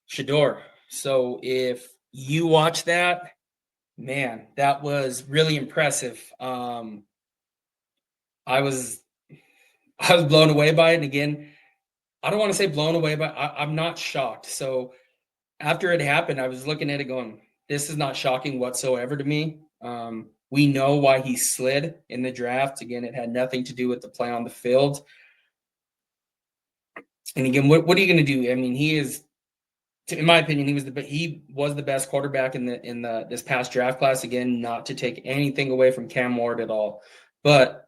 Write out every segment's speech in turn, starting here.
Shedeur. So if you watch that, man, that was really impressive. I was I was blown away by it. And again, I don't want to say blown away, but I'm not shocked. So after it happened, I was looking at it going, this is not shocking whatsoever to me. We know why he slid in the draft. Again, it had nothing to do with the play on the field. And again, what are you going to do? I mean, he is, in my opinion, he was the best quarterback in the this past draft class. Again, not to take anything away from Cam Ward at all, but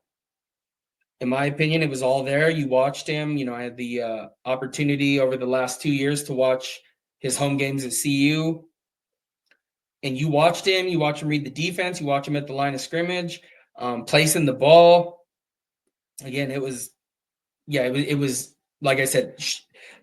in my opinion, it was all there. You watched him. I had the opportunity over the last 2 years to watch his home games at CU, and you watched him. You watch him read the defense. You watch him at the line of scrimmage, placing the ball. Again, it was like I said.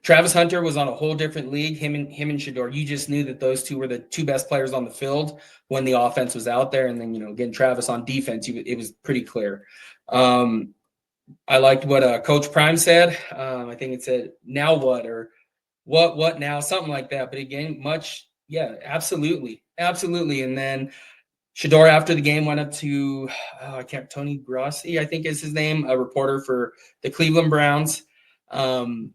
Travis Hunter was on a whole different league. Him and Shedeur. You just knew that those two were the two best players on the field when the offense was out there. And then again, Travis on defense. It was pretty clear. I liked what Coach Prime said. I think it said, "Now what?" or "What now?" Something like that. But again, absolutely. And then Shedeur after the game went up to Tony Grossi, I think is his name, a reporter for the Cleveland Browns. And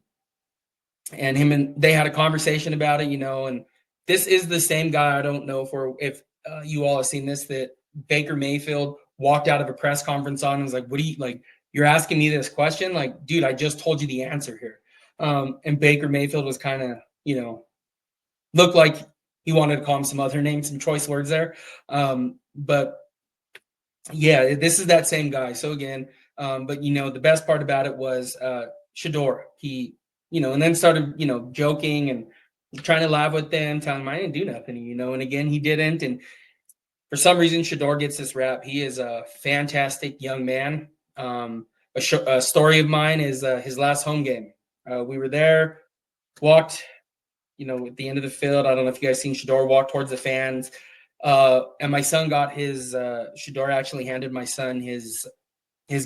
they had a conversation about it, and this is the same guy. I don't know if you all have seen this, that Baker Mayfield walked out of a press conference on and was like, "What do you like? You're asking me this question? Like, dude, I just told you the answer here." And Baker Mayfield was kind of, looked like he wanted to call him some other names, some choice words there. But yeah, this is that same guy. So again, but the best part about it was Shedeur. He, and then started, joking and trying to laugh with them, telling them I didn't do nothing, and again, he didn't. And for some reason, Shedeur gets this rap. He is a fantastic young man. A story of mine is his last home game. We were there, walked, at the end of the field. I don't know if you guys seen Shedeur walk towards the fans. And my son got his, Shedeur actually handed my son his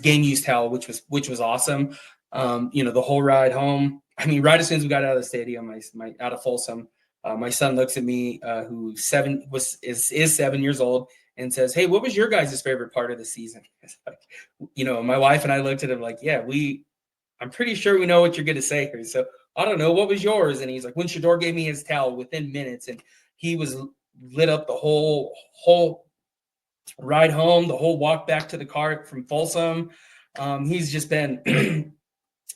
game used towel, which was awesome. The whole ride home. I mean, right as soon as we got out of the stadium, my out of Folsom, my son looks at me, who is 7 years old, and says, "Hey, what was your guys' favorite part of the season?" Like, my wife and I looked at him like, "Yeah, I'm pretty sure we know what you're going to say here. So I don't know, what was yours?" And he's like, "When Shedeur gave me his towel within minutes," and he was lit up the whole ride home, the whole walk back to the car from Folsom. He's just been,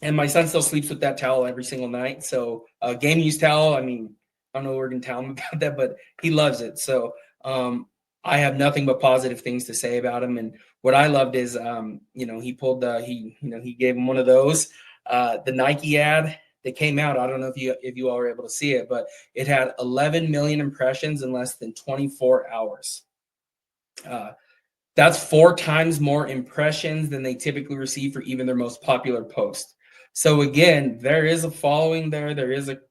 and my son still sleeps with that towel every single night. So game use towel. I mean, I don't know what we're going to tell him about that, but he loves it. So I have nothing but positive things to say about him. And what I loved is, he pulled he gave him one of those, the Nike ad that came out. I don't know if you all were able to see it, but it had 11 million impressions in less than 24 hours. That's 4 times more impressions than they typically receive for even their most popular post. So again, there is a following there. There is a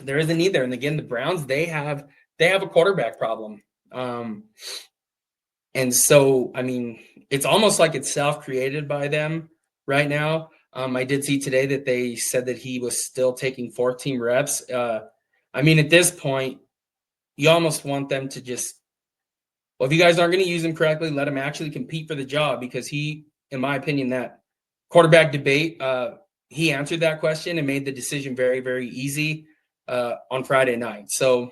need there. And again, the Browns, they have a quarterback problem. And so, I mean, it's almost like it's self-created by them right now. I did see today that they said that he was still taking 14 reps. I mean, at this point, you almost want them to just, well, if you guys aren't going to use him correctly, let him actually compete for the job, because he, in my opinion, that quarterback debate, he answered that question and made the decision very, very easy on Friday night. So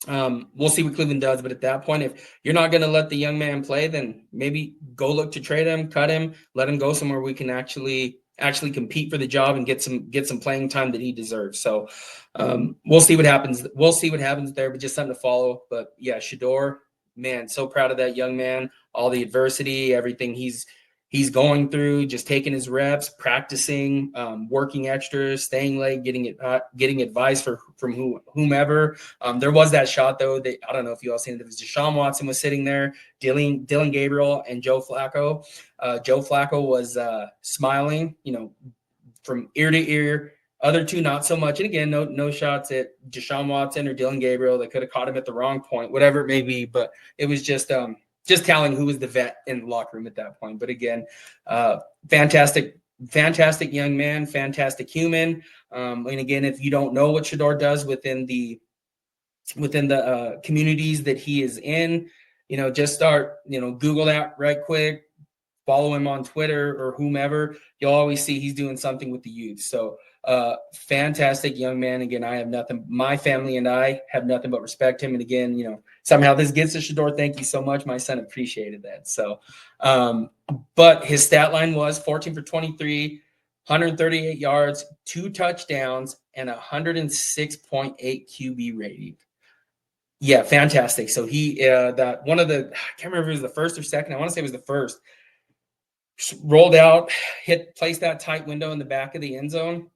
we'll see what Cleveland does. But at that point, if you're not going to let the young man play, then maybe go look to trade him, cut him, let him go somewhere we can actually compete for the job and get some playing time that he deserves. So we'll see what happens. We'll see what happens there, but just something to follow. But yeah, Shedeur, man, so proud of that young man, all the adversity, everything he's going through, just taking his reps, practicing, working extras, staying late, getting advice from whomever. There was that shot, though, that I don't know if you all seen it. It was Deshaun Watson was sitting there, Dillon Gabriel, and Joe Flacco. Joe Flacco was smiling, from ear to ear. Other two, not so much. And again, no shots at Deshaun Watson or Dillon Gabriel. They could have caught him at the wrong point, whatever it may be. But it was just telling who was the vet in the locker room at that point. But again, fantastic fantastic young man, fantastic human. And again, if you don't know what Shedeur does within the communities that he is in, just start, Google that right quick, follow him on Twitter or whomever. You'll always see he's doing something with the youth. So fantastic young man. Again, my family and I have nothing but respect him. And again, somehow this gets to Shedeur. Thank you so much. My son appreciated that. So, but his stat line was 14 for 23, 138 yards, 2 touchdowns, and 106.8 QB rating. Yeah, fantastic. So he that one of the, I can't remember if it was the first or second. I want to say it was the first. Rolled out, placed that tight window in the back of the end zone.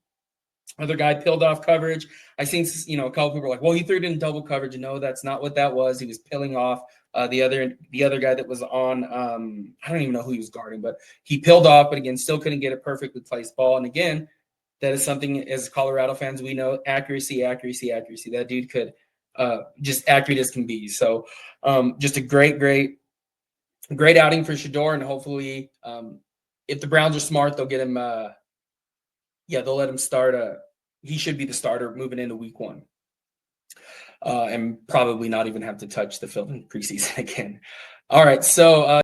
Other guy peeled off coverage. I seen, a couple people were like, well, he threw it in double coverage. No, that's not what that was. He was peeling off the other guy that was on. I don't even know who he was guarding, but he peeled off. But again, still couldn't get a perfectly placed ball. And again, that is something as Colorado fans we know: accuracy, accuracy, accuracy. That dude could just accurate as can be. So just a great outing for Shedeur, and hopefully, if the Browns are smart, they'll get him. They'll let him start. He should be the starter moving into Week 1, and probably not even have to touch the field in preseason again. All right, so.